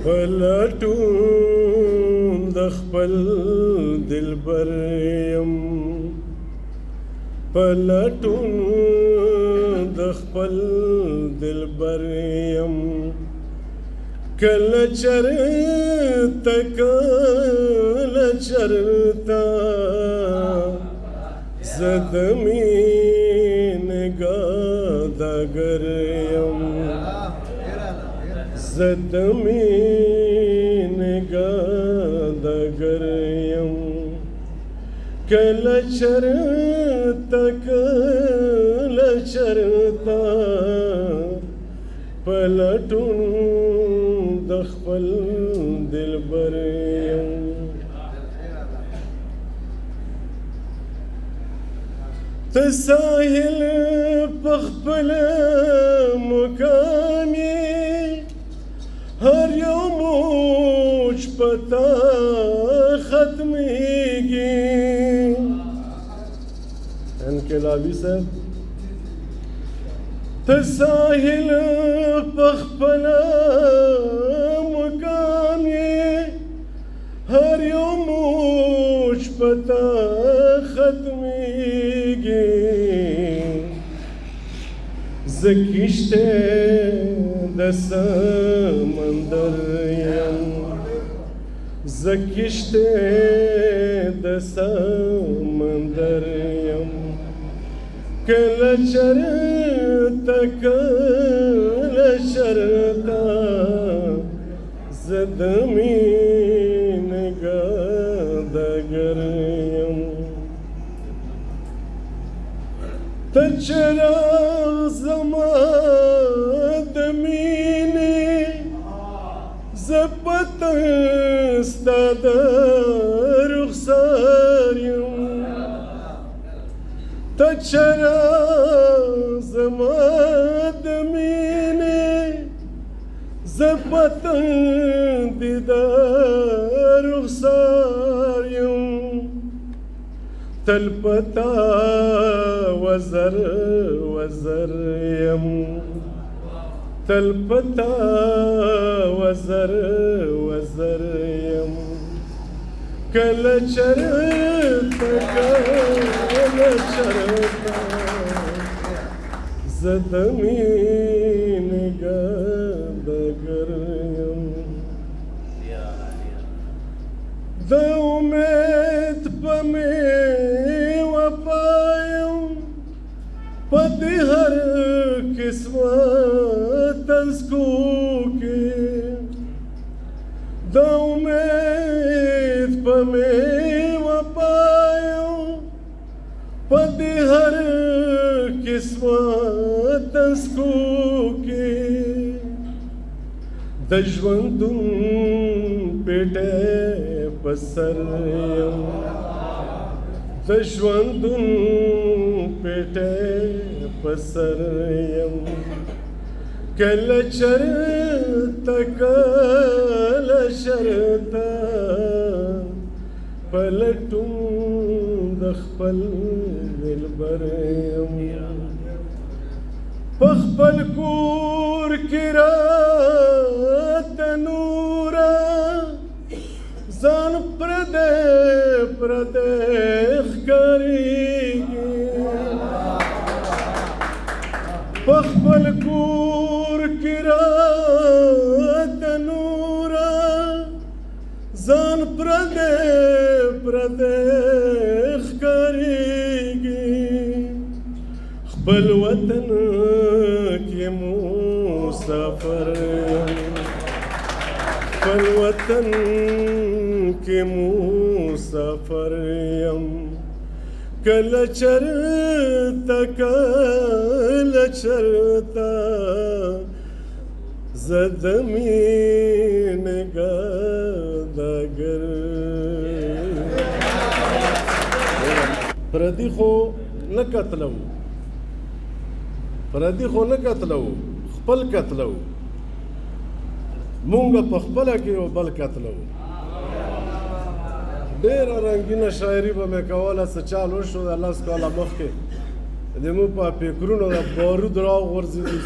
پلټون د خپل دلبر یم پلټون د خپل دلبر یم کله چرته زه د مینې ګاداګر یم زه د مینې ګاداګر یم کله چرته پلټون د خپل دلبر یم ته ساحل په خپل مقام یې هر یو موج په تا ختمیږي انقلابي صاحب ته ساحل په خپل مقام یې هر یو موج په تا ختمیږي زه کشته د سمندر یم زه کشته د سمندر یم کله چرته زه د مینې ګاداګر یم ته چراغ زما د مینې زه پتنګ ستا د رخسار یم ته چراغ زما د مینې زه پتنګ د رخسار یم تل پتا وزر یم تل پتا وزر یم کله چرته زه د مینې ګاداګر یم د امید په میوه پایم په دې هر قسمه تنسکو کې د امید په میوه پایم په دې هر قسمه تنسکو کې د ژوندون پیټه په سر یم د ژوندون پیټه په سر یم کله چرته پلټون د خپل دلبر یم په خپل کور کې راته نوره ځان پردی ښکارېږي په خپل کور کې راته نوره ځان پردی ښکارېږي خپل وطن کې مسافر یم خپل وطن کې مسافر یم کله چرته زه د مینې ګاداګر پردي خو نه قتلو خپل قتلو مونږ په خپله کې یو بل قتلو ډېره رنګینه شاعري به مې کوله څه چال وشو د 10 کاله مخکې زموږ په فکرونو د بارود راغورځېدو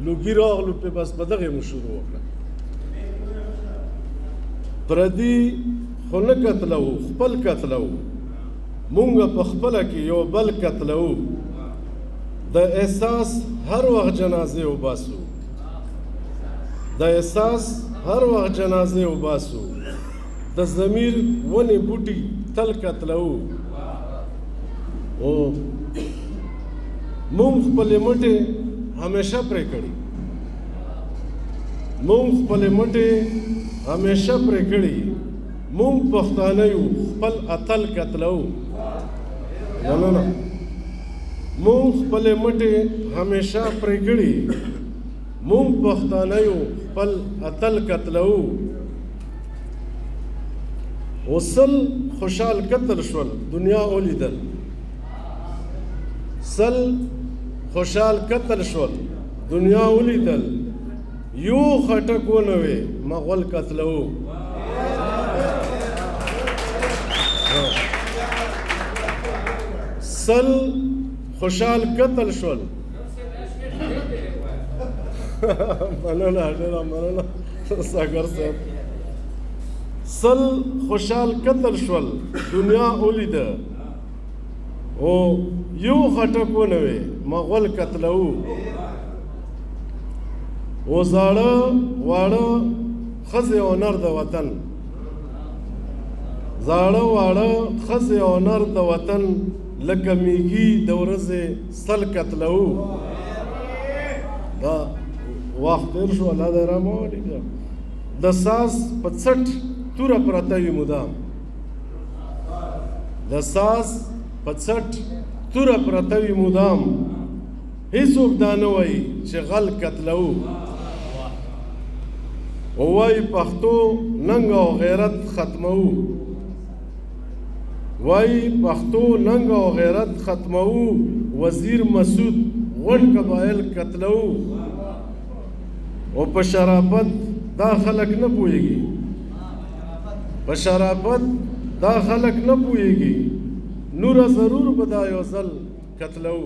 لوګي راغلو پې بس په دغې مو شروع وکړه پردي خو نه قتلو خپل قتلو مونږ په خپله کې یو بل قتلو د احساس هر وخت جنازې وباسو د احساس هر وخت جنازې وباسو د ضمیر ونې بوټي تل قتلو او مونږ خپلې مټې همیشه پرې کړي مونږ خپلې مټې همیشه پرې کړي مونږ پښتانه یو خپل اتل قتلو نه مونږ خپلې مټې همیشه پرې کړي مونږ پښتانه یو خپل اتل قتلو وصل خوشحال قتل شول دنیا ولیدل سل خوشحال قتل شول دنیا ولیدل یو خټک ونه وې مغول قتلو سل خوشحال قتل شول مننه ډېره مننه ساګر صاحب سل خوشحال قتل شول دنیا ولیده او یو خټک ونه وې مغول قتلو و زاړه واړه ښځې او نر د وطن زاړه واړه ښځې او نر د وطن لکه میږي د ورځې سل قتلو دا وخت تېر شو الله دې رحم وکړي د ساز په څټ توره پرته وي مدام د ساز په څټ توره پرته وي مدام هیڅوک دا نه وایي چې غل قتلو وایي پښتو ننګ او غیرت ختمو وایي پښتو ننګ او غیرت ختمو وزیر مسعود غټ قبایل قتلو او په شرافت دا خلک نه پوهېږي په شرافت دا خلک نه پوهېږي نوره ضرور به دا یو ځل قتلو